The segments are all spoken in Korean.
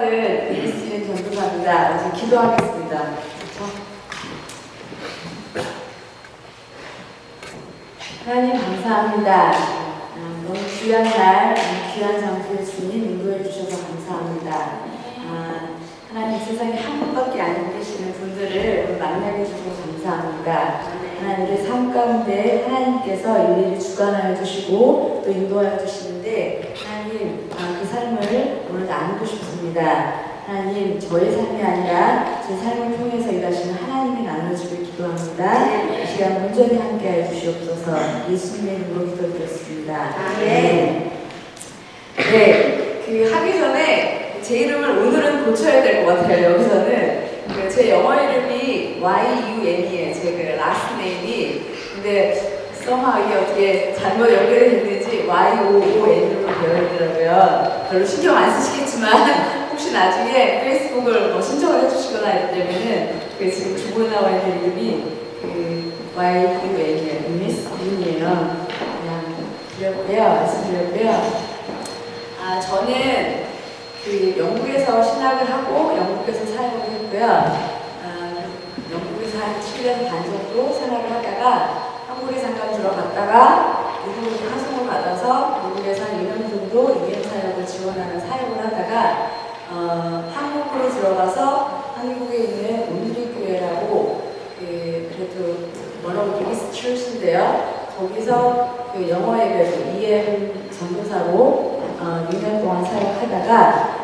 받은 이리스는 전도사입니다. 이제 기도하겠습니다. 하나님 감사합니다. 너무 귀한 날, 귀한 장소에 주님 인도해 주셔서 감사합니다. 하나님 세상에 한 분밖에 안 계시는 분들을 오늘 만나게 해주셔서 감사합니다. 하나님의 삶 가운데 하나님께서 일일이 주관하여 주시고 또 인도하여 주시는데 하나님 그 삶을 오늘 나누고 싶습니다. 하나님 저의 삶이 아니라 제 삶을 통해서 일하시는 하나님이 나눠주길 기도합니다. 이 시간 온전히 함께하여 주시옵소서. 예수님의 이름으로 기도드렸습니다. 네. 그 하기 전에 제 이름을 오늘은 고쳐야 될 것 같아요. 여기서는 제 영어 이름이 YUN이에요. 제 그 라스트 네임이. 근데 somehow 이게 어떻게 잘못 연결이 됐는지 YOON으로 되어 있더라고요. 별로 신경 안 쓰시겠지만 혹시 나중에 페이스북을 신청을 해주시거나 이러면은 지금 주보에 나와 있는 이름이 그 YUN이에요. 윤이에요. 그냥 드렸고요. 말씀드렸고요. 저는 그 영국에서 신학을 하고 영국에서 사역을 했고요. 영국에서 한 7년 반 정도 생활을 하다가 한국에 잠깐 들어갔다가 미국으로 파송을 받아서 미국에서 한 2년 정도 이민 사역을 지원하는 사역을 하다가 한국으로 들어가서 한국에 있는 온누리 교회라고 그래도 뭐라고 미스 출신인데요. 거기서 그 영어 예배로 EM 전도사로 6년 동안 사역하다가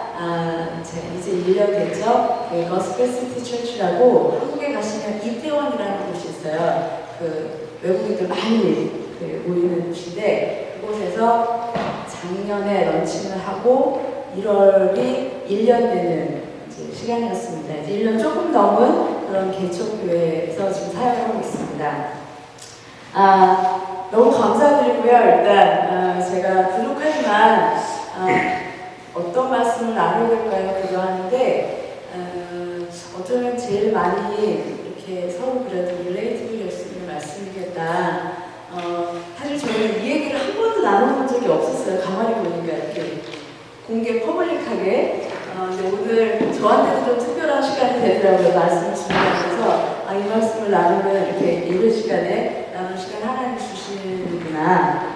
이제 1년 됐죠. 그 거스펠 시티 처치라고 한국에 가시면 이태원이라는 곳이 있어요. 그 외국인들 많이 모이는 곳인데 그곳에서 작년에 런칭을 하고 1월이 1년 되는 시간이었습니다. 이제 1년 조금 넘은 그런 개척교회에서 지금 사역하고 있습니다. 너무 감사드리고요. 일단 제가 부족하지만 어떤 말씀을 나눠야 될까요? 기도하는데 어쩌면 제일 많이 이렇게 서로 그래도 릴레이트를 할 수 있는 말씀이겠다. 사실 저는 이 얘기를 한 번도 나눠본 적이 없었어요. 가만히 보니까 이렇게 공개 퍼블릭하게. 근데 오늘 저한테도 좀 특별한 시간이 되더라고요. 말씀을 준비하면서 이 말씀을 나누면 이렇게 이른 시간에 나눌 시간 하나님 주시는구나.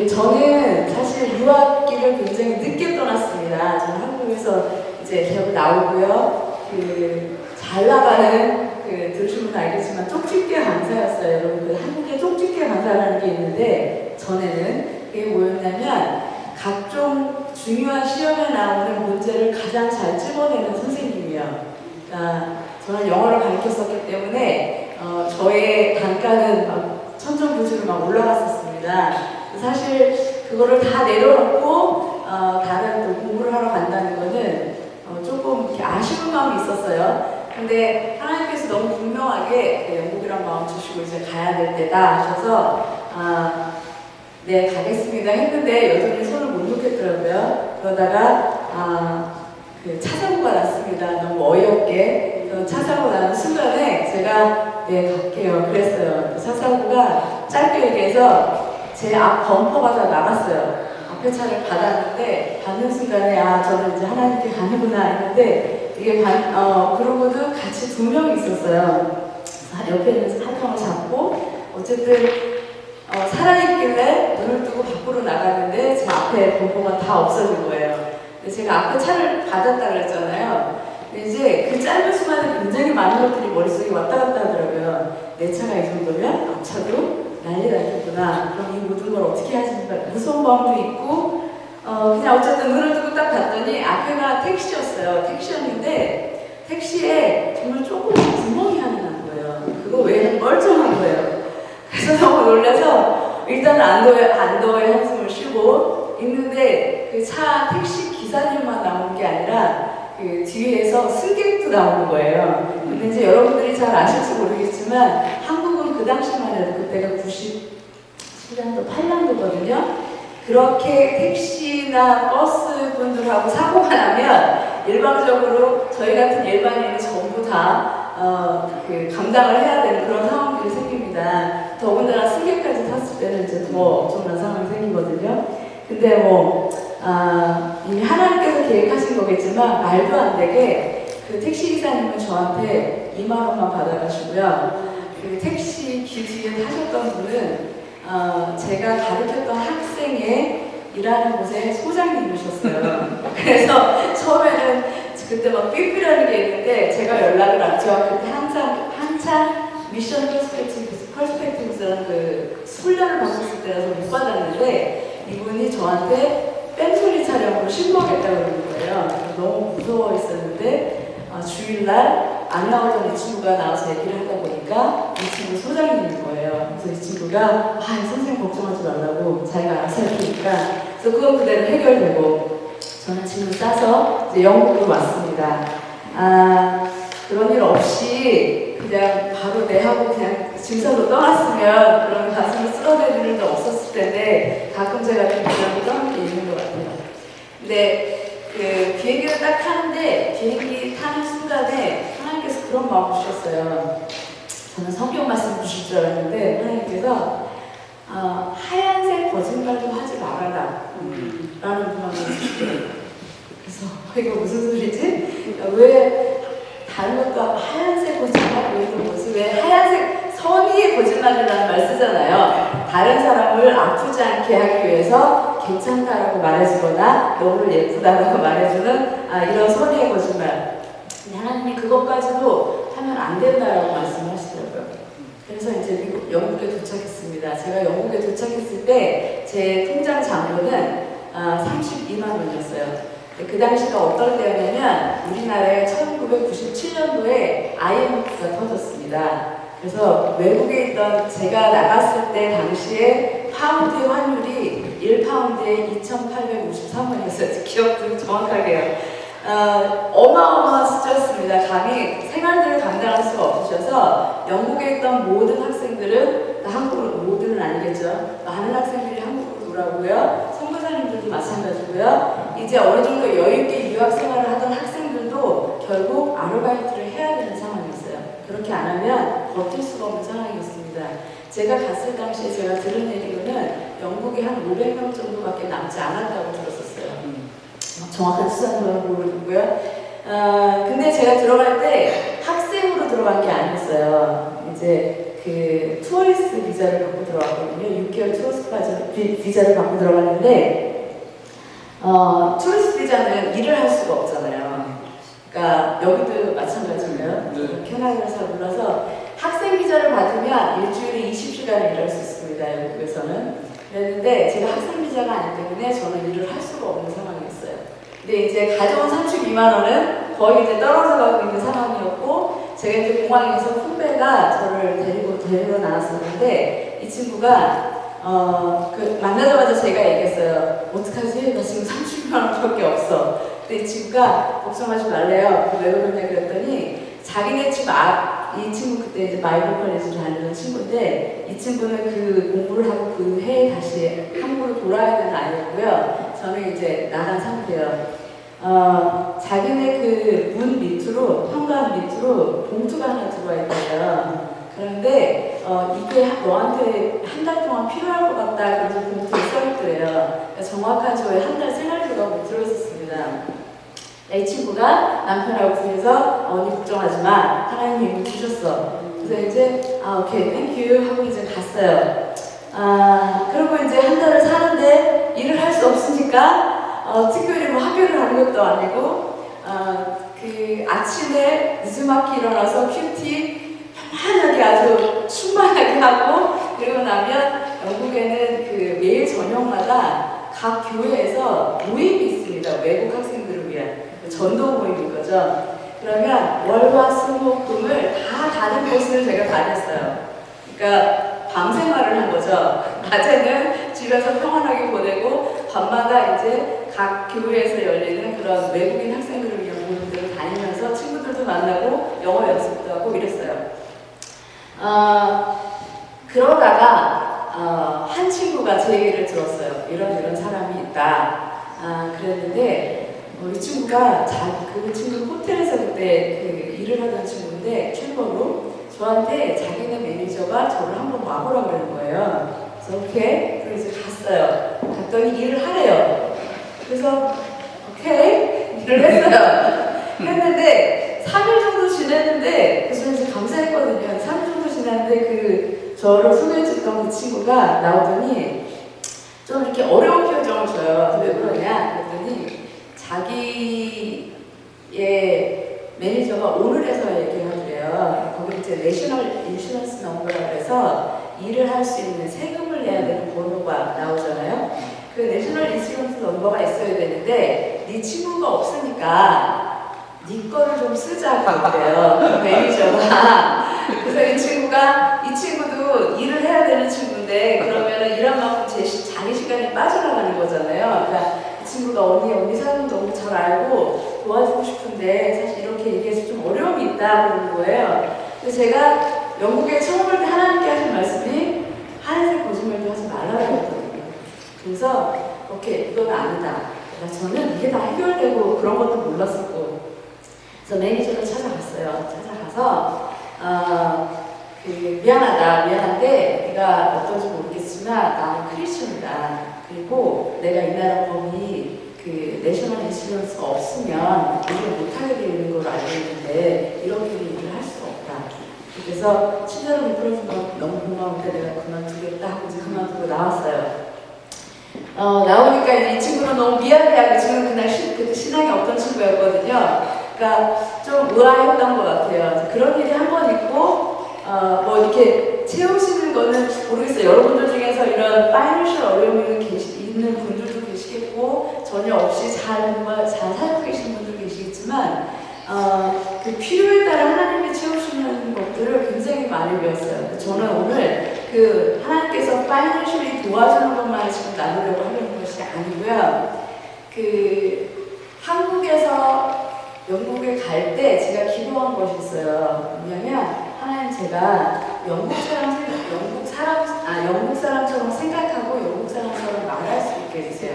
저는 사실 유학기를 굉장히 늦게 떠났습니다. 저는 한국에서 이제 대학 나오고요. 잘 나가는 들으시면 알겠지만 쪽집게 강사였어요. 여러분 한국에 쪽집게 강사라는 게 있는데 전에는 그게 뭐였냐면 각종 중요한 시험에 나오는 문제를 가장 잘 집어내는 선생님이요. 그러니까 저는 영어를 가르쳤었기 때문에 저의 단가는 막 천정부지로 막 올라갔었습니다. 사실 그거를 다 내려놓고 다른 또 공부를 하러 간다는 거는 조금 이렇게 아쉬운 마음이 있었어요. 근데 하나님께서 너무 분명하게 영국이란 마음 주시고 이제 가야 될 때다 하셔서 네 가겠습니다 했는데 여전히 손을 못 놓겠더라고요. 그러다가 차사고가 났습니다. 너무 어이없게. 차사고 나는 순간에 제가 네 갈게요 그랬어요. 차사고가 짧게 얘기해서 제 앞 범퍼가 다 나갔어요. 앞에 차를 받았는데 받는 순간에 저는 이제 하나님께 가는구나 했는데 이게 그러고도 같이 2명이 있었어요. 옆에 있는 한 명을 잡고 어쨌든 살아있길래 눈을 뜨고 밖으로 나가는데 제 앞에 범퍼가 다 없어진 거예요. 근데 제가 앞에 차를 받았다 그랬잖아요. 근데 이제 그 짧은 순간에 굉장히 많은 것들이 머릿속에 왔다 갔다 하더라고요. 내 차가 이 정도면 앞차도 난리 나겠구나. 그럼 이 모든 걸 어떻게 하지? 무서운 마음도 있고 그냥 어쨌든 눈을 뜨고 딱 봤더니 앞에가 택시였어요. 택시였는데 택시에 정말 조금 구멍이 하나 난 거예요. 그거 왜 멀쩡한 거예요. 그래서 너무 놀라서 일단 안도의 한숨을 쉬고 있는데 그 차 택시 기사님만 나오는 게 아니라 그 뒤에서 승객도 나오는 거예요. 근데 이제 여러분들이 잘 아실지 모르겠지만 한국은 그 당시만 해도 그때가 97년도, 8년도거든요. 그렇게 택시나 버스 분들하고 사고가 나면 일방적으로 저희 같은 일반인이 전부 다 감당을 해야 되는 그런 상황들이 생깁니다. 더군다나 승객까지 탔을 때는 이제 더 엄청난 상황이 생기거든요. 근데 이미 하나님께서 계획하신 거겠지만 말도 안 되게 그 택시기사님은 저한테 2만 원만 받아가시고요. 그 택시 뒤에 타셨던 분은 제가 가르쳤던 학생의 일하는 곳에 소장님이셨어요. 그래서 처음에는 그때 막 삐삐라는 게 있는데 제가 연락을 안 제가 그때 한참 미션 퍼스펙티브스라는 그 훈련을 받고 있을 때라서 못 받았는데 이분이 저한테 뺑소니 촬영으로 신고하겠다고 그러는 거예요. 너무 무서워 있었는데 주일날 안 나오던 이 친구가 나와서 얘기를 하다 보니까 이 친구 소장님인 거예요. 그래서 이 친구가 선생님 걱정하지 말라고 자기가 알아서 할 테니까 그래서 그건 그대로 해결되고 저는 짐을 싸서 이제 영국으로 왔습니다. 그런 일 없이 그냥 바로 내 하고 그냥 짐 싸서 떠났으면 그런 가슴을 쓸어내릴 일도 없었을 텐데 가끔 제가 좀 그런 떠는 게 있는 것 같아요. 근데 그 비행기를 딱 타는데 비행기 타는 순간에 하나님께서 그런 마음을 주셨어요. 저는 성경 말씀 주실 줄 알았는데 하나님께서 하얀색 거짓말도 하지 말아라 라는 마음을 주시더라고요. 그래서 이거 무슨 소리지? 왜 다른 것도 하얀색 거짓말 왜 하얀색 선의의 거짓말이라는 말 쓰잖아요. 다른 사람을 아프지 않게 하기 위해서 괜찮다라고 말해주거나 너무 예쁘다라고 말해주는 이런 선의의 거짓말. 근데 하나님이 그것까지도 하면 안 된다라고 말씀을 하시더라고요. 그래서 이제 영국에 도착했습니다. 제가 영국에 도착했을 때 제 통장 잔고는 32만 원이었어요. 그 당시가 어떨 때였냐면 우리나라에 1997년도에 IMF가 터졌습니다. 그래서 외국에 있던 제가 나갔을 때 당시에 파운드 환율이 1파운드에 2,853원이었어요. 기억도 정확하게요. 어마어마한 숫자였습니다. 감히 생활들을 감당할 수가 없으셔서 영국에 있던 모든 학생들은 한국으로 모두는 아니겠죠. 많은 학생들이 한국으로 돌아오고요. 선교사님들도 마찬가지고요. 이제 어느 정도 여유있게 유학 생활을 하던 학생들도 결국 아르바이트를 해야 되는 상황이었어요. 그렇게 안 하면 버틸 수가 없는 상황이었습니다. 제가 갔을 당시에 제가 들은 얘기로는 영국에 한 500명 정도밖에 남지 않았다고 들었었어요. 정확한 수상은 모르고요. 근데 제가 들어갈 때 학생으로 들어간 게 아니었어요. 이제 그 투어리스트 비자를 받고 들어갔거든요. 6개월 투어리스트 비자를 받고 들어갔는데 투어리스트 비자는 일을 할 수가 없잖아요. 그러니까 여기도 마찬가지고요. 캐나다를 잘 몰라서 학생 비자를 받으면 일주일에 20시간을 일할 수 있습니다. 영국에서는. 그랬는데 제가 학생 비자가 아니기 때문에 저는 일을 할 수가 없는 상황이었어요. 근데 이제 가져온 32만 원은 거의 이제 떨어져 가고 있는 상황이었고 제가 이제 공항에서 후배가 저를 데리러 나왔었는데 이 친구가 만나자마자 제가 얘기했어요. 어떡하지? 나 지금 32만 원밖에 없어. 근데 이 친구가 걱정하지 말래요. 왜 그러냐 그랬더니 자기네 집 이 친구 그때 이제 마이버 컬리지를 다니는 친구인데 이 친구는 그 공부를 하고 그 해에 다시 한국으로 돌아야 되는 아이였고요. 저는 이제 나간 상태예요. 자기네 그 문 밑으로 현관 밑으로 봉투가 하나 들어와 있어요. 그런데 이게 너한테 한 달 동안 필요할 것 같다. 그래서 봉투에 써있더래요. 그러니까 정확한 저의 한 달 생활비가 못 들어있었습니다. 이 친구가 남편하고 부해서 언니 걱정하지 마. 하나님이 이미 주셨어. 그래서 이제 오케이 땡큐 하고 이제 갔어요. 그리고 이제 한 달을 사는데 일을 할 수 없으니까 특별히 뭐 학교를 가는 것도 아니고 그 아침에 늦지막히 일어나서 큐티 편안하게 아주 충만하게 하고 그리고 나면 영국에는 그 매일 저녁마다 각 교회에서 모임이 있습니다. 외국 학생들을 위한 전도 모임인 거죠. 그러면 월화수목금을 다 다른 곳을 제가 다녔어요. 그러니까 밤생활을 한 거죠. 낮에는 집에서 평안하게 보내고 밤마다 이제 각 교회에서 열리는 그런 외국인 학생들을 위한 모임들을 다니면서 친구들도 만나고 영어 연습도 하고 이랬어요. 그러다가 한 친구가 제 얘기를 들었어요. 이런 사람이 있다. 그랬는데 이 친구가 그 친구 호텔에서 그때 그 일을 하던 친구인데 챔버로 저한테 자기네 매니저가 저를 한번 와보라고 그러는 거예요. 그래서 오케이. 그래서 이제 갔어요. 갔더니 일을 하래요. 그래서 오케이 일을 했어요. 했는데 3일 정도 지냈는데 그래서 이제 감사했거든요. 3일 정도 지났는데 그 저를 소개해줬던 그 친구가 나오더니 좀 이렇게 어려운 표정을 줘요. 왜 그러냐 그랬더니 자기의 매니저가 오늘에서 얘기를 하더래요. 거기 이제 내셔널 인슈런스 넘버라고 해서 일을 할 수 있는 세금을 내야 되는 번호가 나오잖아요. 그 내셔널 인슈런스 넘버가 있어야 되는데 네 친구가 없으니까 네 거를 좀 쓰자고 그래요. 그 매니저가. 그래서 이 친구도 일을 해야 되는 친구인데 그러면은 일한 만큼 자기 시간이 빠져나가는 거잖아요. 그러니까 그 친구가 언니 사람 너무 잘 알고 도와주고 싶은데 사실 이렇게 얘기해서 좀 어려움이 있다 그러는 거예요. 그래서 제가 영국에 처음 올 때 하나님께 하신 말씀이 하얀색 거짓말도 하지 말라고 했거든요. 그래서 오케이 이건 아니다. 저는 이게 다 해결되고 그런 것도 몰랐었고 그래서 매니저를 찾아갔어요. 찾아가서 미안한데 네가 어떤지 모르겠지만 나는 크리스천이다. 그리고 내가 이 나라 법이 그 내셔널 인슈런스가 없으면 일을 못하게 되는 걸 알고 있는데 이렇게 일을 할 수가 없다. 그래서 친절하게 풀어준 거 너무 고마운데 내가 그만두겠다 하고 이제 그만두고 나왔어요. 나오니까 이 친구는 너무 미안해하고 지금 그날 그때 신앙이 없던 친구였거든요. 그러니까 좀 의아했던 것 같아요. 그런 일이 한 번 있고 뭐 이렇게 채우시는 거는 모르겠어요. 여러분들 중에서 이런 파이낸셜 어려움이 있는 분들도 계시겠고 전혀 없이 잘 살고 계신 분들도 계시겠지만 그 필요에 따라 하나님이 채우시는 것들을 굉장히 많이 배웠어요. 저는 오늘 그 하나님께서 파이낸셜이 도와주는 것만 지금 나누려고 하는 것이 아니고요. 그 한국에서 영국에 갈 때 제가 기도한 것이 있어요. 뭐냐면 하나님 제가 영국 사람처럼 생각하고 영국 사람처럼 말할 수 있게 해주세요.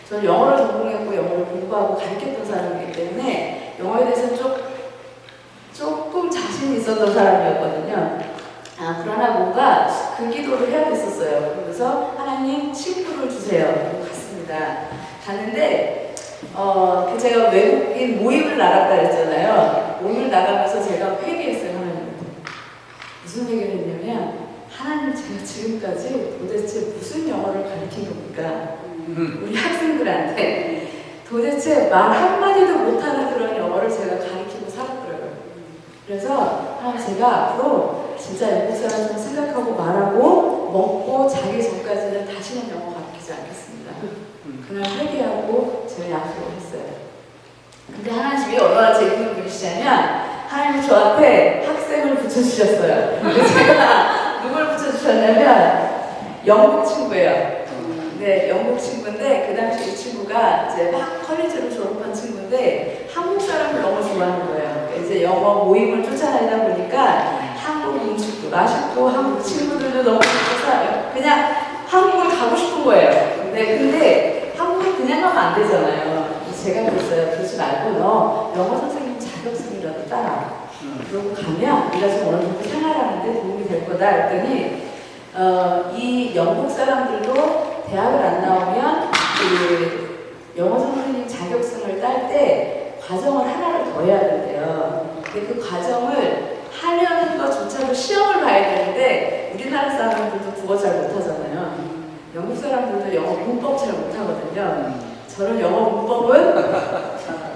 저는 영어를 전공했고 영어를 공부하고 가르쳤던 사람이기 때문에 영어에 대해서 조금 자신이 있었던 사람이었거든요. 그러나 뭔가 그 기도를 해야 됐었어요. 그래서 하나님 친구를 주세요. 그리고 갔습니다. 갔는데 제가 외국인 모임을 나갔다 했잖아요. 모임을 나가면서 제가 회개했어요. 하나님 무슨 회개를 했냐면 하나님 제가 지금까지 도대체 무슨 영어를 가르친 겁니까? 우리 학생들한테 도대체 말 한마디도 못하는 그런 영어를 제가 가르치고 살았더라고요. 그래서 제가 앞으로 진짜 영국 사람처럼 생각하고 말하고 먹고 자기 전까지는 다시는 영어 가르치지 않겠습니다. 그날 회개하고 제가 약속을 했어요. 근데 하나님이 얼마나 재밌는 분이시냐면 하나님이 저한테 학생을 붙여주셨어요. 근데 제가 누굴 붙여주셨냐면 영국 친구예요. 네, 영국 친구인데 그 당시 이 친구가 이제 막 컬리지로 졸업한 친구인데 한국 사람을 너무 좋아하는 거예요. 이제 영어 모임을 쫓아다니다 보니까 한국 음식도 맛있고 한국 친구들도 너무 좋고 그냥 한국을 가고 싶은 거예요. 근데 한국을 그냥 가면 안 되잖아요. 제가 그랬어요. 그러지 말고 너 영어 선생님 자격증이라도 따라. 그러고 가면 네가 좀 어느 정도 생활하는데 도움이 될 거다 했더니 이 영국 사람들도 대학을 안 나오면 그 영어 선생님 자격증을 딸 때 과정을 하나를 더 해야 된대요. 근데 그 과정을 하려는 것조차도 시험을 봐야 되는데 우리나라 사람들도 국어 잘 못하잖아요. 영국 사람들도 영어 문법 잘 못하거든요. 저는 영어 문법은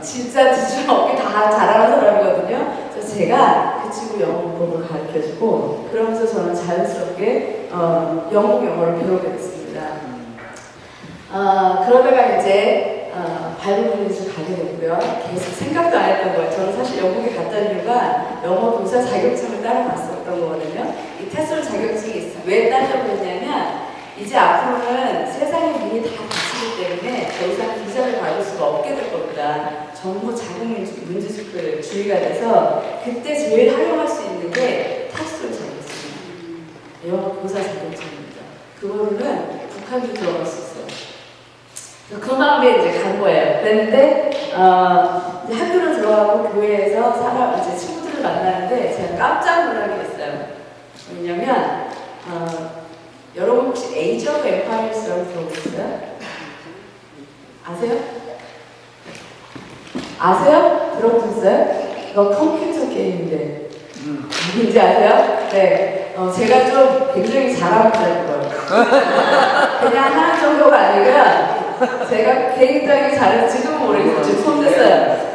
진짜 뒤집어엎기 다 잘하는 사람이거든요. 그래서 제가 그 친구 영어 문법을 가르쳐주고 그러면서 저는 자연스럽게 영국 영어를 배우게 됐습니다. 그러다가 이제 바이블 콜리지를 가게 됐고요. 계속 생각도 안 했던 거예요. 저는 사실 영국에 갔던 이유가 영어 교사 자격증을 따라갔었던 거거든요. 이 테솔 자격증이 왜 따려고 했냐면 이제 앞으로는 세상의 문이 다 닫히기 때문에 더 이상 비자를 받을 수가 없게 될 겁니다. 전부 자국민주주의가 돼서 그때 제일 활용할 수 있는 게 테솔 자격증입니다. 영어 교사 자격증입니다. 그거로는 북한도 들어갈 수 있어요. 그 마음에 이제 간 거예요. 그랬는데 이제 학교를 들어가고 교회에서 이제 친구들을 만나는데 제가 깜짝 놀라게 됐어요. 왜냐면 여러분 혹시 에이지 오브 엠파이어스라고 들어보셨어요? 아세요? 아세요? 들어보셨어요? 이거 컴퓨터 게임인데 뭔지 아세요? 네, 제가 좀 굉장히 잘합니다 이걸. 그냥 하는 정도가 아니고요. 제가 굉장히 잘해서 지금은 모르겠어요. 지금 손댔어요.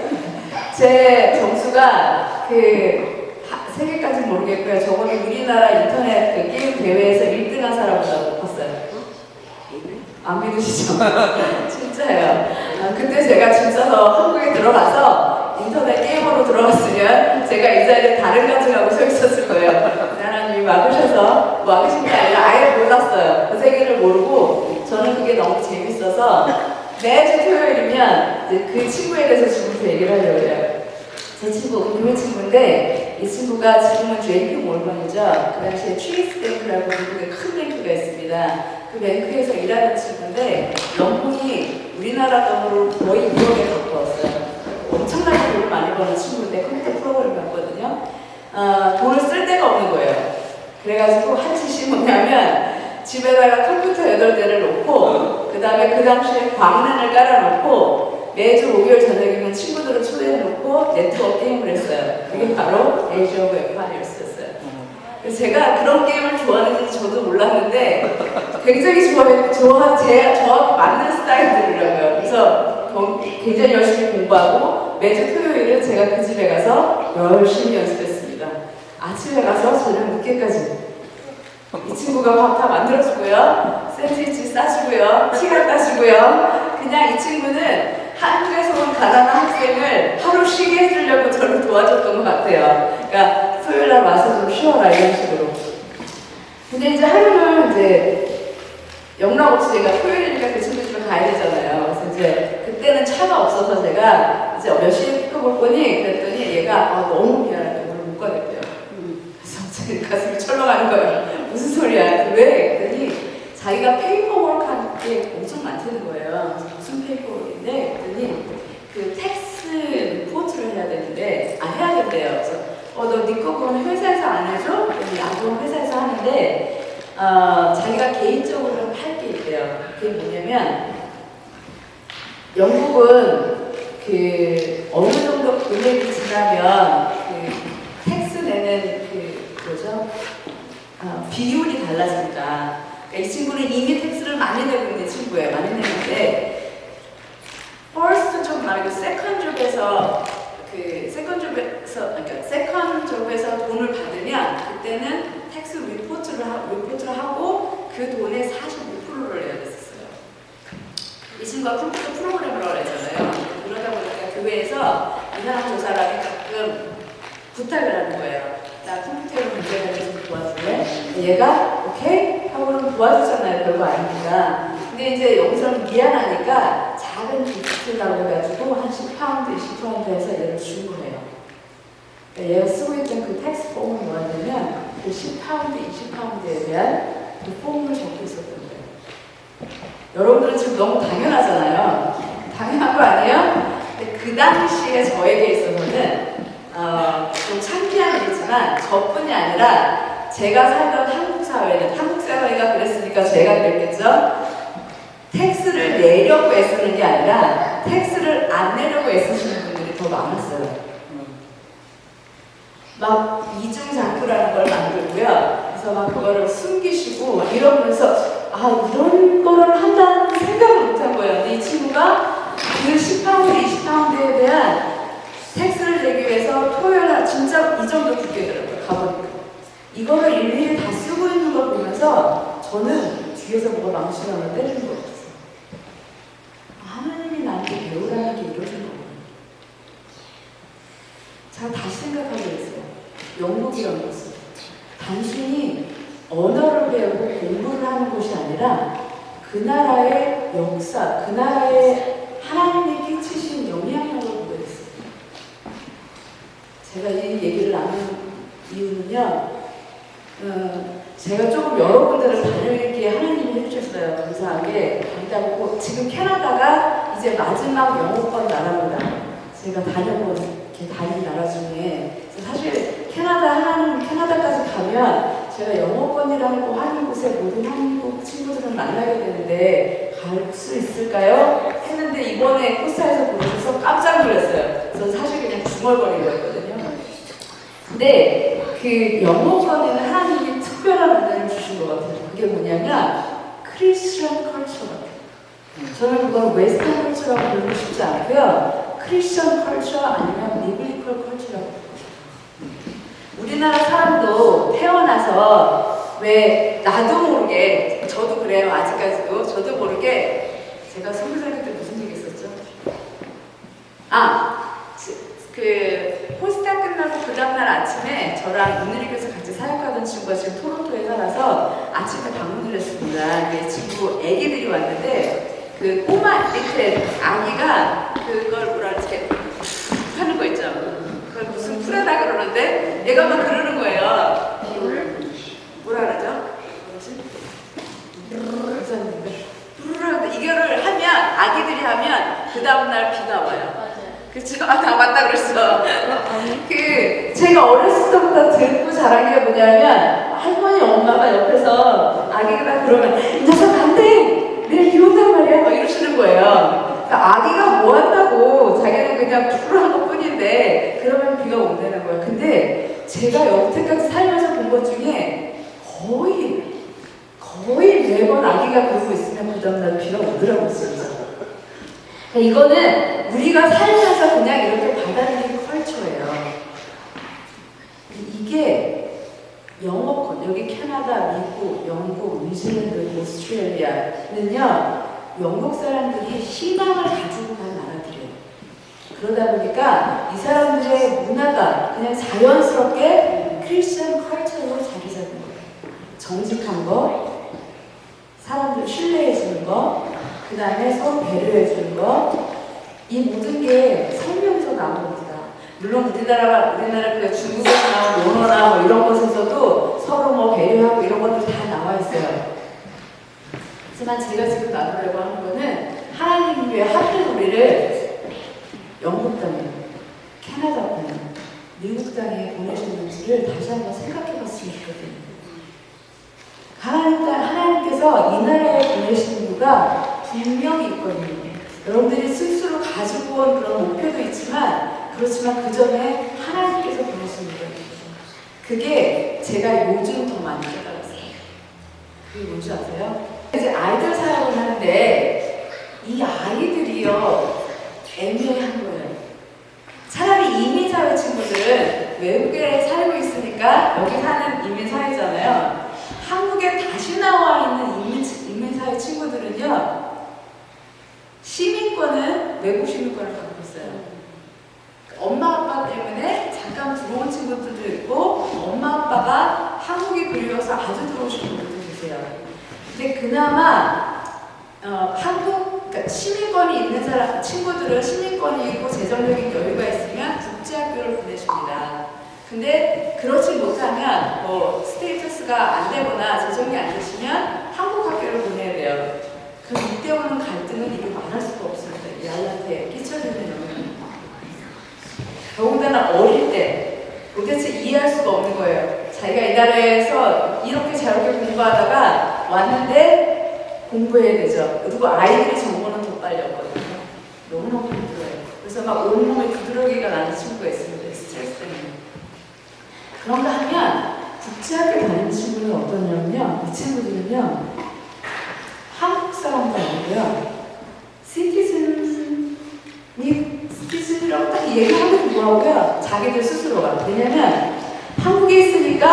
제 점수가 세 개까지 모르겠고요. 저번에 우리나라 인터넷 게임 대회에서 1등한 사람보다 높았어요. 안 믿으시죠? 진짜예요. 그때 제가 줄 서서 한국에 들어가서 인터넷 게임으로 들어갔으면 제가 이 자리에 다른 가정하고 서 있었을 거예요. 하나님이 막으셔서 막으신 게 아니라 아예 몰랐어요. 그 세계를 모르고 저는 그게 너무 재밌어서 매주 토요일이면 이제 그 친구에 대해서 지금부터 얘기를 하려고 해요. 제 친구, 교회 친구인데 이 친구가 지금은 JP 몰건이죠. 그 당시에 트위스 뱅크라고 미국의 큰 뱅크가 있습니다. 그 뱅크에서 일하는 친구인데 연봉이 우리나라 돈으로 거의 2억에 가까웠어요. 엄청나게 돈을 많이 버는 친구인데 컴퓨터 프로그램 봤거든요. 돈을 쓸 데가 없는 거예요. 그래가지고 한 짓이 뭐냐면 집에다가 컴퓨터 8대를 놓고 그 다음에 그 당시에 광란을 깔아놓고 매주 목요일 저녁이면 친구들을 초대해놓고 네트워크 게임을 했어요. 그게 바로 에이지 오브 엠파이어스였어요. 그래서 제가 그런 게임을 좋아하는지 저도 몰랐는데 굉장히 저하고 맞는 스타일들이라고요. 그래서 굉장히 열심히 공부하고 매주 토요일은 제가 그 집에 가서 열심히 연습했습니다. 아침에 가서 저녁 늦게까지. 이 친구가 밥 다 만들어주고요. 샌드위치 싸주고요. 티가 따주고요. 그냥 이 친구는 한국에서 온 가난한 학생을 하루 쉬게 해주려고 저를 도와줬던 것 같아요. 그러니까 토요일날 와서 좀 쉬어라 이런 식으로. 근데 이제 하루는 이제 영락 없이 제가 토요일이니까 그 친구 집에 가야 되잖아요. 그래서 이제 그때는 차가 없어서 제가 이제 몇 시에 픽업 올 거니? 그랬더니 얘가 너무 미안하다. 오늘 못 가겠대요. 그래서 제 가슴이 철렁하는 거예요. 무슨 소리야? 왜? 그랬더니 자기가 페이퍼워크 하는 게 엄청 많다는 거예요. 무슨 페이퍼워크인데? 그랬더니 그 텍스 리포트를 해야 되는데 해야 된대요. 그래서 너 네 거 그건 회사에서 안 해줘? 그랬더니 나도 회사에서 하는데 자기가 개인적으로 할 게 있대요. 그게 뭐냐면 영국은 그 어느 정도 금액이 지나면 그 텍스 내는 비율이 달라집니다. 그러니까 이 친구는 이미 텍스를 많이 내고 있는 친구예요. 많이 내는데 first job 말고 second job에서 그러니까 second job에서 돈을 받으면 그때는 텍스 리포트를 하고 그 돈의 45%를 내야 됐었어요. 이 친구가 컴퓨터 프로그램을 하랬잖아요. 그러다 보니까 교회에서 이 사람 저 사람이 가끔 부탁을 하는 거예요. 나 컴퓨터로 문제가 좀 도와줄래? 얘가 오케이? 하고 그럼 도와주잖아요. 별거 아닙니다. 근데 이제 여기서는 미안하니까 작은 기프트라고 해가지고 한 10파운드, 20파운드 해서 얘를 준 거예요. 그러니까 얘가 쓰고 있던 그 텍스트 폼은 뭐냐면 그 10파운드, 20파운드에 대한 그 폼을 적고 있었던 거예요. 여러분들은 지금 너무 당연하잖아요. 당연한 거 아니에요? 근데 그 당시에 저에게 있어서는 좀 창피한 일이지만 저뿐이 아니라 제가 살던 한국 사회가 그랬으니까 제가 그랬겠죠. 텍스를 내려고 애쓰는 게 아니라 텍스를 안 내려고 애쓰시는 분들이 더 많았어요. 막 이중장부라는 걸 만들고요. 그래서 막 그거를 숨기시고 이러면서 이런 거를 한다는 생각을 못한 거예요. 근데 이 친구가 그 10파운드, 20파운드에 대한 텍스를 내기 위해서 토요일날 진짜 이 정도 붙게 되더라고요. 가보니까. 이거를 일일이 다 쓰고 있는 걸 보면서 저는 뒤에서 뭐가 망치면을 때리는 것 같았어요. 하나님이 나한테 배우라는 게 이러신 거구나. 제가 다시 생각하게 됐어요. 영국이라는 것은 단순히 언어를 배우고 공부를 하는 곳이 아니라 그 나라의 역사, 그 나라의 하나님이 끼치신 영향력을 보게 됐어요. 제가 이 얘기를 나누는 이유는요, 제가 조금 여러분들을 다녀있기에 하나님이 해주셨어요. 감사하게. 다니다보고 지금 캐나다가 이제 마지막 영어권 나라입니다. 제가 다닌 나라 중에 사실 캐나다까지 가면 제가 영어권이라는 거 하는 곳에 모든 한국 친구들을 만나게 되는데 갈 수 있을까요? 했는데 이번에 코스타에서 보셔서 깜짝 놀랐어요. 그래서 사실 그냥 중얼거린 거였거든요. 근데 그 영어권에는 하나님이 특별한 은혜를 주신 것 같아요. 그게 뭐냐면 크리스천 컬처 같아요. 저는 그걸 웨스턴 컬처라고 부르고 싶지 않고요. 크리스천 컬처 아니면 비블리컬 컬처라고 부르고 우리나라 사람도 태어나서 왜 나도 모르게 저도 그래요. 아직까지도 저도 모르게 제가 20살 때 무슨 얘기 했었죠? 그 포스타 끝나고 그 다음날 아침에 저랑 인누리교에서 같이 사역하던 친구가 지금 토론토에 살아서 아침에 방문을 했습니다. 그 친구 애기들이 왔는데 그 꼬마 밑에 아기가 그걸 뭐라 이렇게 하는 거 있죠. 그걸 무슨 프레다 그러는데 얘가 막 그러는 거예요. 뭐라 그러죠? 이거를 하면 아기들이 하면 그 다음날 비가 와요. 그쵸? 다 맞다 그랬어. 제가 어렸을 때부터 듣고 자란 게 뭐냐면 할머니 엄마가 옆에서 아기가 그러면 이 녀석 안 돼! 내일 비 온단 말이야! 막 이러시는 거예요. 그러니까 아기가 뭐 한다고 자기는 그냥 푸르한 것 뿐인데 그러면 비가 온다는 거예요. 근데 제가 여태까지 살면서 본 것 중에 거의 매번 아기가 그러고 있으면 그 다음날 비가 오더라고요. 진짜. 이거는 우리가 살면서 그냥 이렇게 받아들이는 컬처예요. 이게 영어권, 여기 캐나다, 미국, 영국, 뉴질랜드, 오스트레일리아는요, 영국 사람들이 희망을 가지고 간 나라들이에요. 그러다 보니까 이 사람들의 문화가 그냥 자연스럽게 크리스천 컬처로 자리 잡은 거예요. 정직한 거, 사람들 신뢰해주는 거, 그 다음에 서로 배려해주는 거, 이 모든 게 성경에서 나온 겁니다. 물론 우리나라 그 중국에서 나온 논어나 뭐 이런 곳에서도 서로 뭐 배려하고 이런 것들 다 나와 있어요. 하지만 제가 지금 나누려고 하는 거는 하나님 위해 하필 우리를 영국 땅에, 캐나다 땅에, 미국 땅에 보내셨는지를 다시 한번 생각해 봤으면 좋겠거든요. 하나님께서 이 나라에 보내신 이유가 분명히 있거든요. 여러분들이 스스로 가지고 온 그런 목표도 있지만 그렇지만 그 전에 하나님께서 보내신 거예요. 그게 제가 요즘 더 많이 깨달았어요. 그게 뭔지 아세요? 이제 아이들 사역을 하는데 이 아이들이요 애매한 거예요. 차라리 이민사회 친구들은 외국에 살고 있으니까 여기 사는 이민사회잖아요. 한국에 다시 나와 있는 이민사회 친구들은요, 시민권은 외국 시민권을 갖고 있어요. 엄마 아빠 때문에 잠깐 들어온 친구들도 있고, 엄마 아빠가 한국이 그리워서 아주 들어오신 분들도 계세요. 근데 그나마 그러니까 시민권이 있는 친구들은 시민권이 있고 재정적인 여유가 있으면 국제학교를 보내십니다. 근데 그렇지 못하면 뭐 스테이터스가 안 되거나 재정이 안 되시면 한국 학교를 보내야 돼요. 그럼 이때 오는 갈등은 이게 말할 수가 없습니다. 이 아이한테 끼쳐지는 영향이. 더군다나 어릴 때 도대체 이해할 수가 없는 거예요. 자기가 이 나라에서 이렇게 저렇게 공부하다가 왔는데 공부해야 되죠. 그리고 아이들이 정보는 더 빨렸거든요. 너무너무 힘들어요. 그래서 막 온몸에 부드러기가 나는 친구가 있습니다. 스트레스 때문에. 그런가 하면 국제학교 다니는 친구는 어떠냐면요. 이 친구들은요. 한국 사람도 아니고요. 시티즌이라고 딱 얘기하면 뭐하고요. 자기들 스스로가. 왜냐면 한국에 있으니까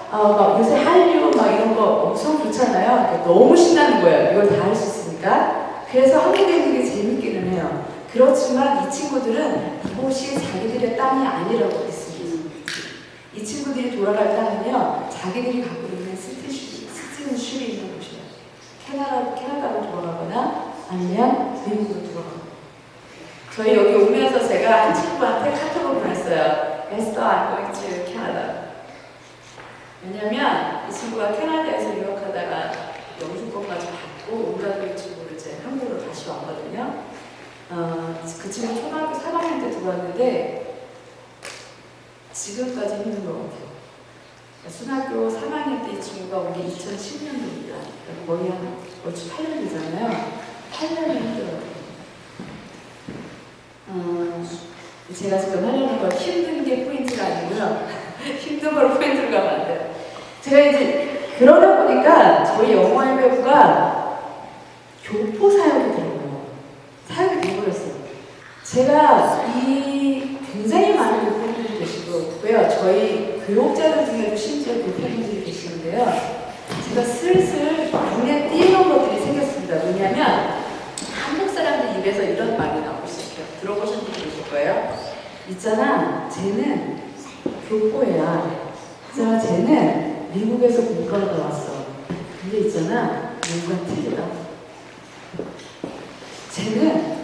막 요새 한류 막 이런 거 엄청 좋잖아요. 너무 신나는 거예요. 이걸 다 할 수 있으니까. 그래서 한국에 있는 게 재밌기는 해요. 그렇지만 이 친구들은 이곳이 자기들의 땅이 아니라고 믿습니다. 이 친구들이 돌아갈 땅은요, 자기들이 갖고 있는 시티즌십이 있는 곳이에요. 캐나다로 돌아가거나 아니면 미국으로 돌아가거나. 저희 여기 오면서 제가 한 친구한테 카톡을 보냈어요. Esther, I'm going to Canada. 왜냐면 이 친구가 캐나다에서 유학하다가 영주권까지 받고 온갖 친구를 이제 한국으로 다시 왔거든요. 그 친구 초등학교 3학년 때 들어왔는데 지금까지 힘든 것 같아요. 중학교 3학년 때 이 친구가 온 게 2010년도입니다. 거의 한 얼추 8년이잖아요. 8년이 힘들어요. 제가 지금 하려는 건 힘든 게 포인트가 아니고요. 힘든 걸 포인트로 가면 안 돼요. 제가 이제 그러다 보니까 저희 영어 할배부가 교포 사역이 들어요. 사역이 돼버렸어요. 제가 이 굉장히 많은 교포분들이 계시고요. 저희 교육자들 중에도 심지어 교포분들이 계시는데요. 제가 슬슬 눈에 띄는 것들이 생겼습니다. 뭐냐면 한국 사람들 입에서 이런 말이 나오기 시작해요. 들어보신 분 계실 거예요. 있잖아, 쟤는 교포야. 있잖아, 쟤는 미국에서 공부하러 왔어. 근데 있잖아, 뭔가 틀리다. 쟤는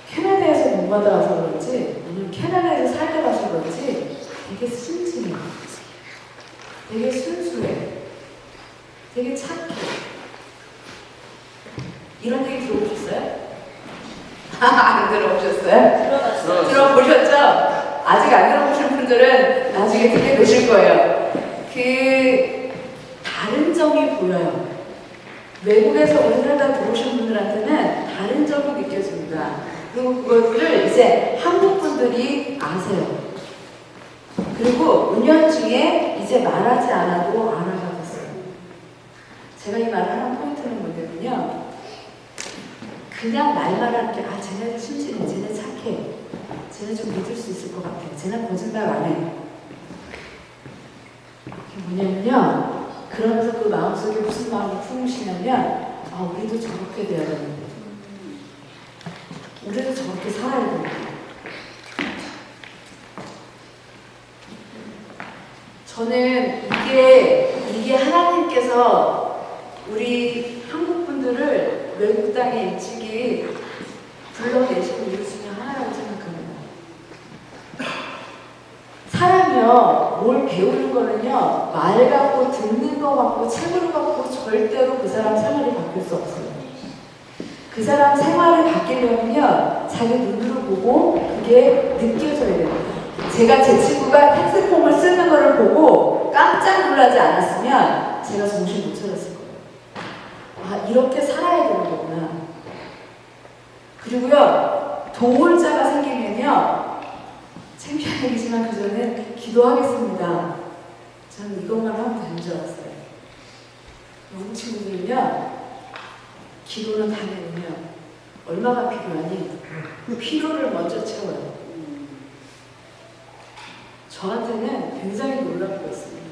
캐나다에서 공부하다 와서 그런지, 아니면 캐나다에서 살다 와서 그런지 되게 순진해. 되게 순수해. 되게 착해. 이런 얘기 들어보셨어요? 안 들어보셨어요? 들어보셨죠? 아직 안 들어보신 분들은 나중에 듣게 되실 거예요. 그 다른 점이 보여요. 외국에서 우리나라 들어오신 분들한테는 다른 점이 느껴집니다. 그리고 그것을 이제 한국 분들이 아세요. 그리고 은연중에 이제 말하지 않아도 알아가겠어요. 제가 이 말을 하는 포인트는 뭐냐면요. 그냥 말만 하는 게, 아, 쟤네 순진해, 쟤네 착해, 쟤네 좀 믿을 수 있을 것 같아, 쟤네 거짓말 안 해. 그게 뭐냐면요. 그러면서 그 마음속에 무슨 마음을 품으시냐면, 아, 우리도 저렇게 돼야 되는데, 우리도 저렇게 살아야 되는데. 저는 이게 하나님께서 우리 한국 분들을 외국 땅에 일찍이 불러내시고 이유 중에 하나라고 생각합니다. 사람이요, 뭘 배우는 거는요, 말 갖고 듣는 거 갖고 책으로 갖고 절대로 그 사람 생활이 바뀔 수 없어요. 그 사람 생활이 바뀌려면요, 자기 눈으로 보고 그게 느껴져야 됩니다. 제가 제 친구가 텍스폼을 쓰는 거를 보고 깜짝 놀라지 않았으면 제가 정신 못 차렸을 거예요. 아, 이렇게 살아야 되는 거구나. 그리고요, 도울자가 생기면요, 창피한 얘기지만 그전에 기도하겠습니다. 저는 이것만 하면 되는 줄 알았어요. 영국 친구들은요, 기도는 당연히요, 얼마가 필요하니? 필요를 먼저 채워요. 저한테는 굉장히 놀랍고 있습니다.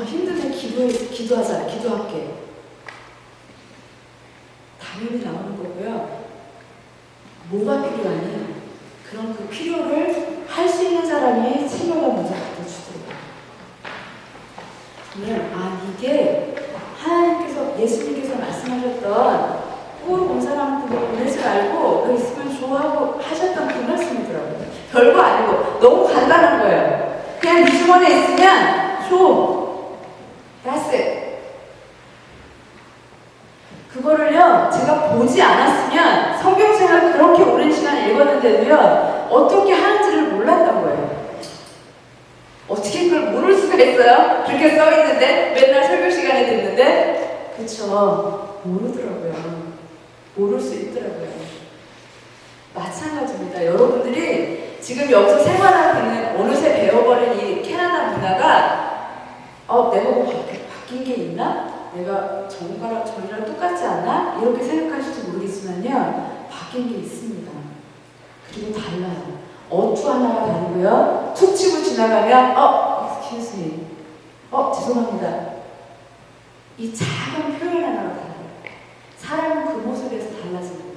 힘들면 기도하자, 기도할게. 당연히 나오는 거고요. 뭐가 필요하니? 그럼 그 필요를 할 수 있는 사람이 생각을 먼저 갖다 주더라고요. 저는, 이게 하나님께서, 예수님께서 말씀하셨던 꼴 본 사람들 보내지 말고 너 있으면 좋아하고 하셨던 그 말씀이더라고요. 별거 아니고 너무 간단한 거예요. 그냥 네 주머니에 있으면 줘. That's it. 그거를요, 제가 보지 않았으면 성경책을 그렇게 오랜 시간 읽었는데도요, 어떻게 하는지를 몰랐던 거예요. 어떻게 그걸 모를 수가 있어요? 그렇게 써있는데, 맨날 설교 시간에 듣는데, 그쵸, 모르더라고요. 모를 수 있더라고요. 마찬가지입니다. 여러분들이 지금 여기서 생활하고 있는, 어느새 배워버린 이 캐나다 문화가, 내가 뭐 바뀐 게 있나? 내가 저희랑 똑같지 않나? 이렇게 생각하실지 모르겠지만요, 바뀐 게 있습니다. 그리고 달라요. 어투 하나가 다르고요, 툭 치고 지나가면 excuse me, 죄송합니다. 이 작은 표현 하나가 달라요. 사람은 그 모습에서 달라지는 거죠.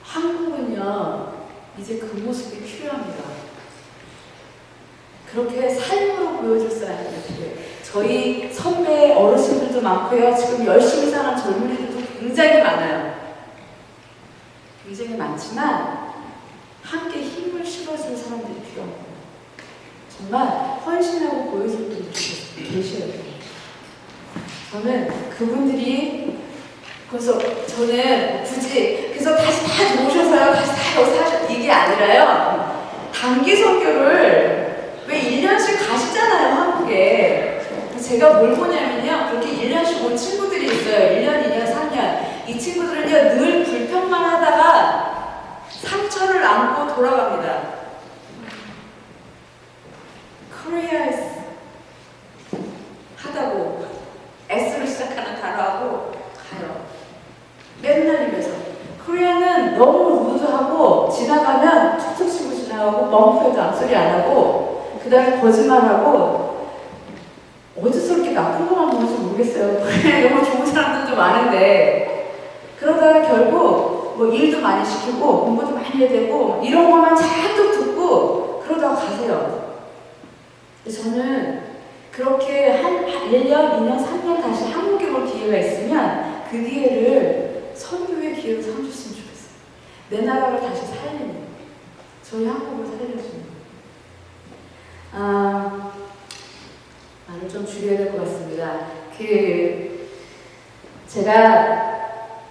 한국은요, 이제 그 모습이 필요합니다. 그렇게 삶으로 보여줄 사람이 필요해요. 저희 선배 어르신들도 많고요, 지금 열심히 사는 젊은이들도 굉장히 많아요. 굉장히 많지만 함께 힘을 실어줄 사람들이 필요합니다. 정말 헌신하고 보여줄 분들이 계셔야 돼요. 저는 그분들이, 그래서 저는 굳이, 그래서 다시 다 들어오셔서요, 다시 다 여기 이게 아니라요. 단기 선교를 왜 1년씩 가시잖아요, 한국에. 제가 뭘 보냐면요. 그렇게 1년씩 온 친구들이 있어요. 1년, 2년, 3년. 이 친구들은요, 늘 불평만 하다가 상처를 안고 돌아갑니다. Korea 하다고 S로 시작하는 단어하고 가요. 맨날 입에서. 코리아는 너무 루드하고 지나가면 툭툭 치고 지나가고 멈프에도 암소리 안 하고 그 다음에 거짓말하고 어디서 그렇게 나쁜 것만 보는지 모르겠어요. 코리아에 너무 좋은 사람들도 많은데 그러다가 결국 뭐 일도 많이 시키고 공부도 많이 해야 되고 이런 것만 잔뜩 듣고 그러다가 가세요. 저는 그렇게 한 1년, 2년, 3년 다시 한국에 올 기회가 있으면 그 기회를 선교의 기회로 삼으셨으면 좋겠어요. 내 나라를 다시 살리는, 저희 한국을 살려주는. 말을 좀 줄여야 될 것 같습니다. 제가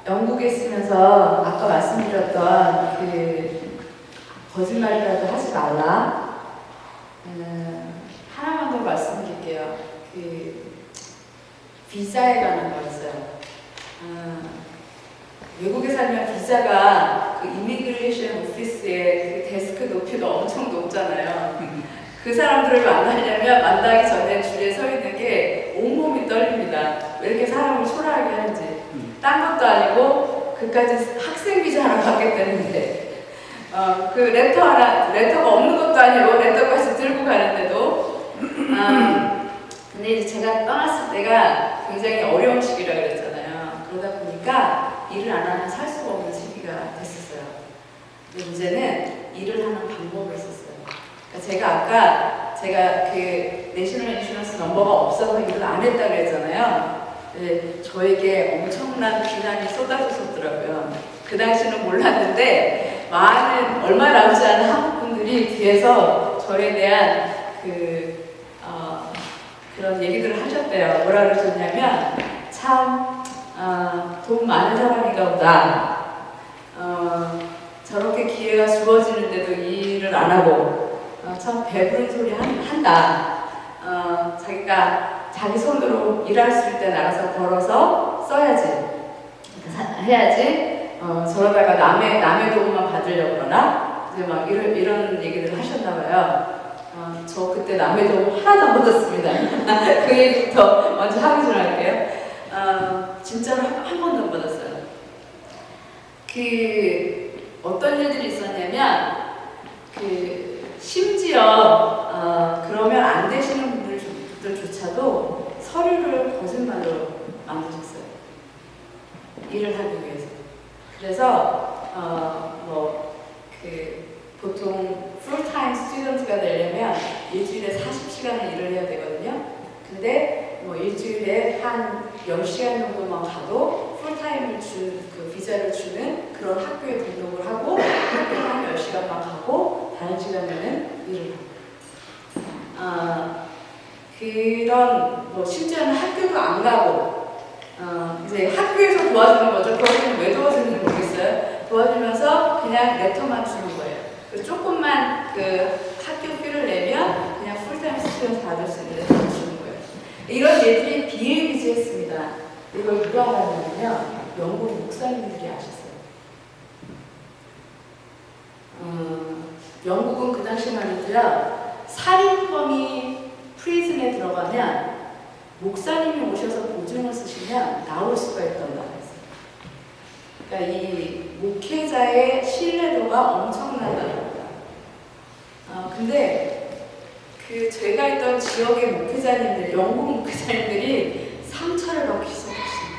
영국에 있으면서 아까 말씀드렸던 거짓말이라도 하지 말라. 하나만 더 말씀드릴게요. 비자에 관한 거였어요. 외국에 살면 비자가 이미그레이션 오피스의 데스크 높이가 엄청 높잖아요. 그 사람들을 만나기 전에 줄에 서 있는 게 온몸이 떨립니다. 왜 이렇게 사람을 초라하게 하는지. 딴 것도 아니고 그까지 학생 비자하러 갔기 때문에 레터가 없는 것도 아니고 레터까지 들고 가는데도 근데 이제 제가 떠났을 때가 굉장히 어려운 시기라 그랬잖아요. 그러다 보니까 일을 안 하면 살 수가 없는 시기가 됐었어요. 근데 문제는 일을 하는 방법이 있었어요. 그러니까 제가 내셔널 인슈런스 넘버가 없어서 일을 안 했다 그랬잖아요. 네, 저에게 엄청난 비난이 쏟아졌었더라고요. 그 당시는 몰랐는데 얼마 남지 않은 한국 분들이 뒤에서 저에 대한 그런 얘기들을 하셨대요. 뭐라 그러셨냐면 참 돈 많은 사람인가 보다. 저렇게 기회가 주어지는데도 일을 안 하고 참 배부른 소리 한다. 자기가 자기 손으로 일할 수 있을 때 나가서 벌어서 써야지, 해야지. 저러다가 남의 도움만 받으려고 그러나 이제 막 이런 얘기를 하셨나봐요. 저 그때 남의 도움 하나도 안 받았습니다. 그 얘기부터 먼저 하기 전 할게요. 진짜로 한 번도 안 받았어요. 어떤 일들이 있었냐면 심지어 그러면 안 되시는 분들조차도 서류를 거짓말로 만드셨어요. 일을 하기 위해서. 그래서 보통 풀타임 스튜던트가 되려면 일주일에 40시간을 일을 해야 되거든요. 근데 일주일에 한 10시간 정도만 가도 풀타임을 비자를 주는 그런 학교에 등록을 하고 학교에 한 10시간만 가고 다른 시간에는 일을 하고 심지어는 학교도 안 가고 이제 학교에서 도와주는 거죠. 거기는 왜 도와주는지 모르겠어요. 도와주면서 그냥 레터만 주는 거예요. 조금만 학교 비를 내면 그냥 풀타임 스튜던트 받을 수 있는 레터를 주는 거예요. 이런 일들이 비일비재했습니다. 이걸 누가 알았냐면요. 영국 목사님들이 아셨어요. 영국은 그 당시만 해도요. 살인범이 프리즌에 들어가면 목사님이 오셔서 보증을 쓰시면 나올 수가 있던 나라였어요. 그러니까 이 목회자의 신뢰도가 엄청난 나라입니다. 근데 제가 있던 지역의 목회자님들, 영국 목회자님들이 상처를 받기 시작했습니다.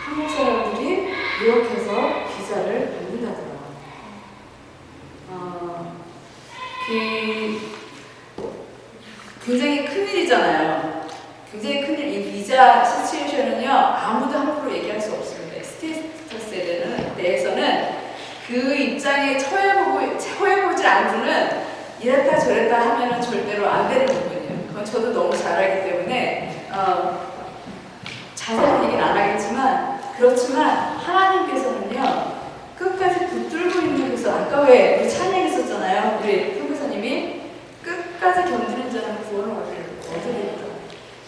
한국 사람들이 유럽에서 비자를 받는다더라고요. 굉장히 큰일이잖아요. 굉장히 큰일. 이 비자 시츄에이션은요, 아무도 함부로 얘기할 수 없습니다. 스테이터스에 대해서는 그 입장에 처해보지 않고는 이랬다 저랬다 하면은 절대로 안 되는 부분이에요. 그건 저도 너무 잘 알기 때문에 자세한 얘기는 안 하겠지만, 그렇지만 하나님께서는요, 끝까지 붙들고 있는 그 끝까지 견디는 자는 구원을 얻으리라.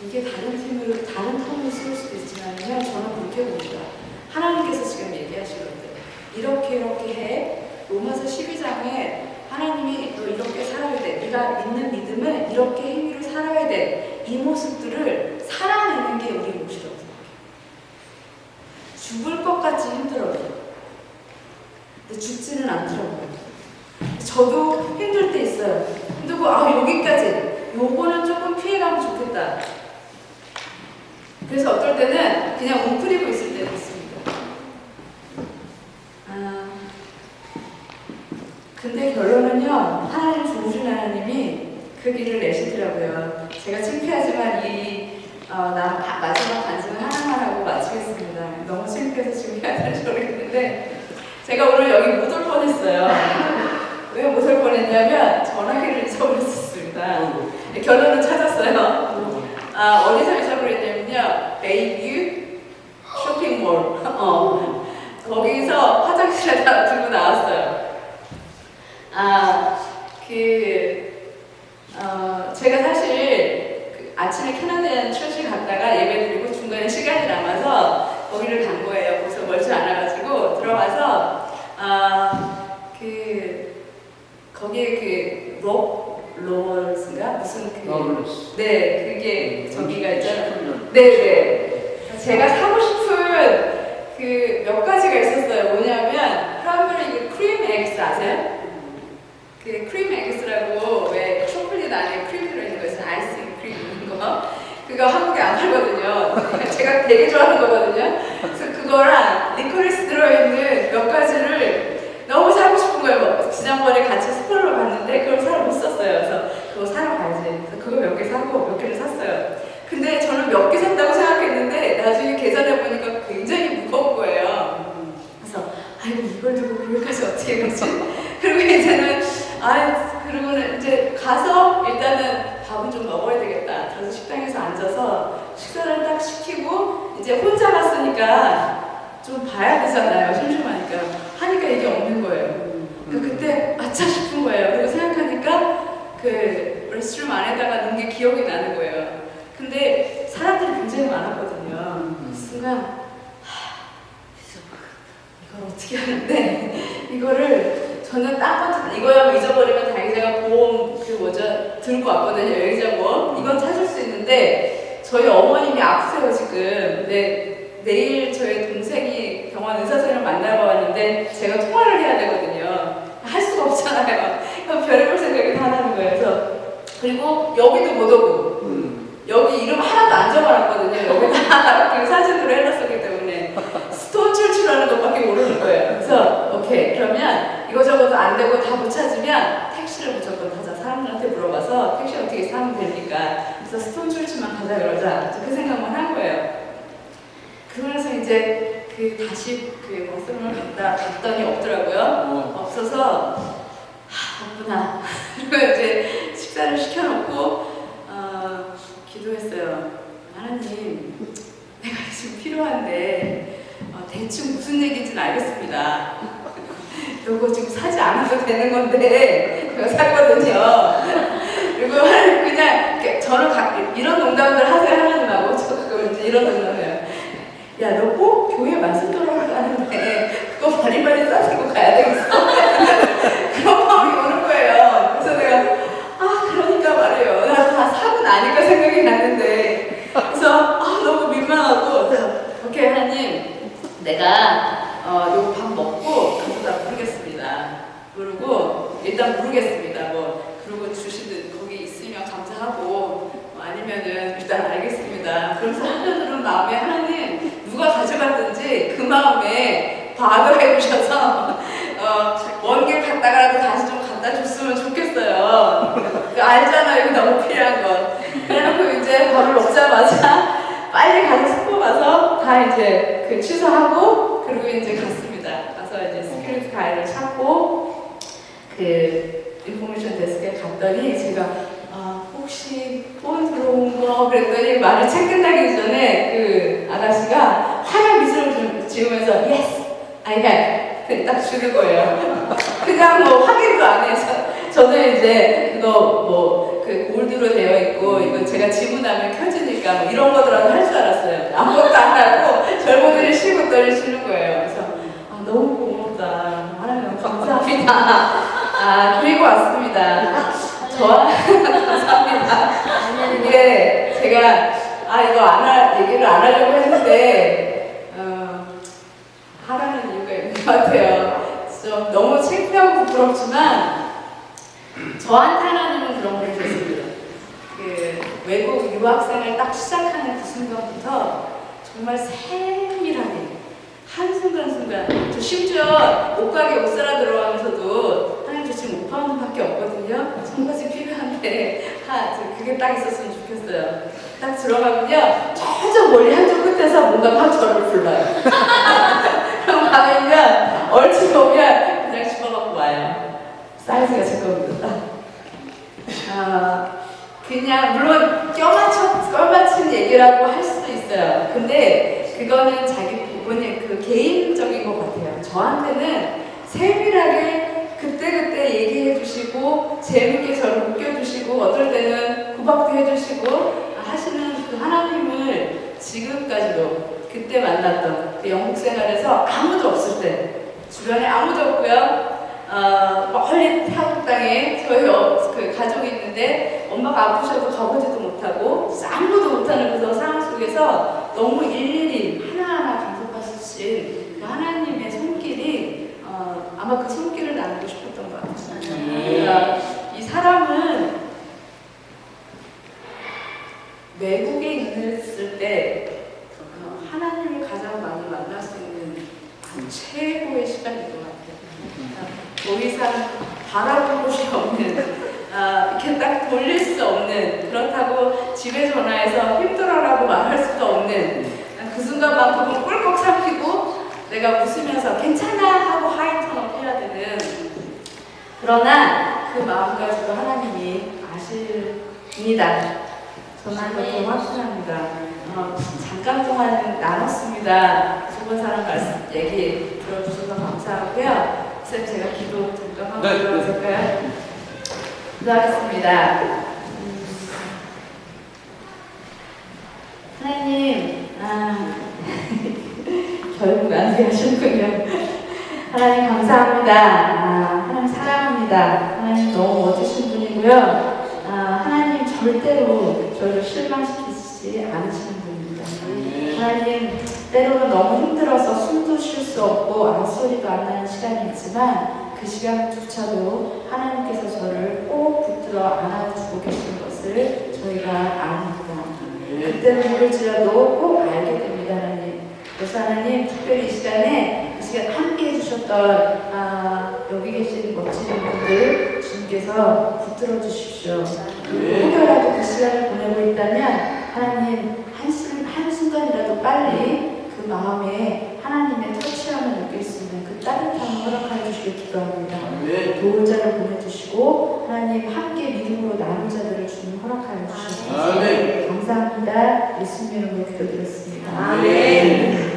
이게 다른 텀으로 쓰일 수도 있지만요, 저는 그렇게 봅니다. 하나님께서 지금 얘기하시거든요. 이렇게 해. 로마서 12장에 하나님이 너 이렇게 살아야 돼. 네가 믿는 믿음은 이렇게 행위로 살아야 돼. 이 모습들을 살아내는 게 우리 몫이라고 생각해요. 죽을 것 같이 힘들어요. 근데 죽지는 않더라고요. 저도 힘들 때 있어요. 힘들고 여기까지. 요거는 조금 피해가면 좋겠다. 그래서 어떨 때는 그냥 웅크리고 있을 때도 있습니다. 근데 결론은요, 하나님 좋으신 하나님이 그 길을 내시더라고요. 제가 창피하지만 마지막 반증을 하나만 하고 마치겠습니다. 너무 창피해서 지금 해야 될지 모르겠는데, 제가 오늘 여기 못 올 뻔했어요. 왜 못 올 뻔했냐면, 전화기를 잊어버렸습니다. 결론은 찾았어요. 어디서 잊어버렸냐면요, 베이뷰 쇼핑몰. 거기서 화장실에다 들고 나왔어요. 제가 사실 아침에 캐나디안 처치 갔다가 예배 드리고 중간에 시간이 남아서 거기를 간 거예요. 거기서 멀지 않아가지고 들어가서 거기에 로얼스인가? 무슨 네, 그게 저기가 있잖아요. 네네. 제가 사고 싶은 몇 가지가 있었어요. 뭐냐면, 크랜베리 크림 에그스 아세요? 그 크림 에그스라고 왜 초콜릿 안에 크림 들어있는 거 있어요. 아이스크림 크림 있는 거. 그거 한국에 안 팔거든요. 제가 되게 좋아하는 거거든요. 그래서 그거랑 리코리스 들어있는 몇 가지를 너무 사고 싶은 거예요. 지난번에 같이 스포를 봤는데 그걸 사러 못 샀어요. 그래서 그거 사러 가야지. 그래서 그거 몇 개 사고 몇 개를 샀어요. 근데 저는 몇 개 샀다고 생각했는데 나중에 계산해 보니까 굉장히 무거운 거예요. 그래서 이걸 들고 교회까지 어떻게 가지? 그리고 이제는 그러고는 이제 가서 일단은 밥은 좀 먹어야 되겠다. 그래서 식당에서 앉아서 식사를 딱 시키고 이제 혼자 갔으니까 좀 봐야 되잖아요. 심심하니까. 하니까 이게 없는 거예요. 그때 아차 싶은 거예요. 그리고 생각하니까 그 레스트룸 안에다가 넣은 게 기억이 나는 거예요. 근데 사람들이 굉장히 많았거든요. 그 순간 이걸 어떻게 하는데 이거를 저는 딱 이거야 잊어버리면 다행히 제가 보험 들고 왔거든요. 여행자 보험. 이건 찾을 수 있는데 저희 어머님이 아프세요 지금. 근데 내일 저희 동생이 병원 의사선생님을 만나러 왔는데 제가 통화를 해야 되거든요. 할 수가 없잖아요. 별의별 생각이 다 나는 거예요. 그래서 그리고 여기도 못 오고 여기 이름 하나도 안 적어놨거든요. 여기다 그 사진으로 해놨었기 때문에 스톤 출출하는 것밖에 모르는 거예요. 그래서 오케이, 그러면 이거저거도 안 되고 다 못 찾으면 택시를 무조건 타자. 사람들한테 물어봐서 택시 어떻게 사면 됩니까? 그래서 스톤 출출만 가자 그러자. 그 생각만 한 거예요. 그러면서 이제 다시 버스를 갔더니 없더라고요. 없어서 없구나. 그리고 이제 식사를 시켜놓고 기도했어요. 하나님, 내가 지금 필요한데 대충 무슨 얘기인지는 알겠습니다. 이거 지금 사지 않아도 되는 건데 제가 샀거든요. 그리고 그냥 저는 이런 농담들 하세요 하나님하고 저 그거 이제 이런 농담이에요. 야, 너 꼭 교회 말씀 들어러 가는데 그거 바리바리 싸들고 가야 되겠어? 그런 마음이 오는 거예요. 그래서 내가 그러니까 말이에요. 나 다 사고 나니까 생각이 났는데 그래서 너무 민망하고 오케이 하나님, 내가 요거 밥 먹고 가보다 부르겠습니다. 부르고 일단 부르겠습니다. 그리고 주시든 거기 있으면 감사하고 아니면은 일단 알겠습니다. 그래서 한편으로는 마음에 하나님 누가 가져갔든지 그 마음에 과거해 주셔서 먼 길 갔다가라도 다시 좀 갖다 줬으면 좋겠어요. 알잖아요, 이거 너무 필요한 거. 그래놓고 이제 밥을 먹자마자 빨리 가서 스포 가서 다 이제 취소하고 그리고 이제 갔습니다. 가서 이제 스큐리티 가이드를 찾고 인포메이션 데스크에 갔더니 제가 혹시 폰 들어온 거 그랬더니 말을 채 끝나기 전에 아가씨가 하얀 미소를 지으면서 Yes, I have 딱 주는 거예요. 그냥 확인도 안 해서 저는 이제 그거 그 골드로 되어 있고 이거 제가 지고 나면 켜지니까 뭐 이런 거더라도 할 줄 알았어요. 아무것도 안 하고 절보들이 쉬고 떨리시는 거예요. 그래서 너무 고맙다. 하나님 감사합니다. 그리고 왔습니다. 감사합니다. 이게 제가 이거 얘기를 안 하려고 했는데 하라는 이유가 있는 것 같아요. 좀 너무 창피하고 부끄럽지만 저한테 하나님은 그런 걸 줬습니다. 그 외국 유학생을 딱 시작하는 그 순간부터 정말 세밀하게 한순간순간, 저 심지어 옷가게 옷 사러 들어가면서도 하나님 저 지금 5파운드밖에 없거든요. 청바지 필요한데 그게 딱 있었으면 좋겠어요. 딱 들어가면요 저쪽 멀리 한쪽 끝에서 뭔가 막 저를 불러요. 그럼 가면요 얼추 보면 그냥 집어갖고 와요. 사이즈가 제 겁니다. 그냥 물론 껴맞춘 얘기라고 할 수도 있어요. 근데 그거는 자기 부분의 그 개인적인 것 같아요. 저한테는 세밀하게 그때그때 얘기해 주시고 재밌게 저를 웃겨주시고 어떨 때는 구박도 해주시고 하시는 그 하나님을 지금까지도 그때 만났던 그 영국 생활에서 아무도 없을 때 주변에 아무도 없고요. 멀리 태국 땅에 저희 그 가족이 있는데 엄마가 아프셔도 가보지도 못하고 아무도 못하는 그 상황 속에서 너무 일일이 하나하나 간섭하신 그 하나님의 손길이 아마 그 손길을 나누고 싶었던 것 같아요. 그러니까 이 사람은 외국에 있을 때 하나님을 가장 많이 만날 수 있는 최고의 시간인 것 같아요. 더 이상 바라볼 곳이 없는, 이렇게 딱 돌릴 수 없는, 그렇다고 집에 전화해서 힘들어라고 말할 수도 없는 그 순간만큼은 꿀꺽 삼키고 내가 웃으면서 괜찮아 하고 하이톤업 해야 되는, 그러나 그 마음까지도 하나님이 아십니다. 저는 그렇게 확신합니다. 잠깐 동안 나눴습니다. 좋은 사람 말씀 얘기 들어주셔서 감사하고요. 선생님 제가 기도 잠깐 한번 들어도 될까요? 기도하겠습니다. 하나님, 결국 안 되셨군요. 하나님 감사합니다. 하나님 사랑합니다. 하나님 너무 멋지신 분이고요. 하나님 절대로 저를 실망시키지 않으시는 분입니다. 하나님 때로는 너무 힘들어서 숨도 쉴 수 없고 소리도 안 나는 시간이 있지만 그 시간조차도 하나님께서 저를 꼭 붙들어 안아주고 계신 것을 저희가 압니다. 그때는 모를지라도 꼭 알게 됩니다. 하나님. 그래서 하나님 특별히 이 시간 함께 해주셨던 여기 계신 멋진 분들 주님께서 붙들어 주십시오. 혹여라도 그 시간을 보내고 있다면 하나님 한순간이라도 빨리 그 마음에 하나님의 터치함을 느낄 수 있는 그 따뜻함을 허락하여 주시길 기도합니다. 도울 자를 보내주시고 하나님 함께 믿음으로 나눌 자들을 주님 허락하여 주시옵소서. 감사합니다. 예수님 이름으로 기도드렸습니다. 아멘.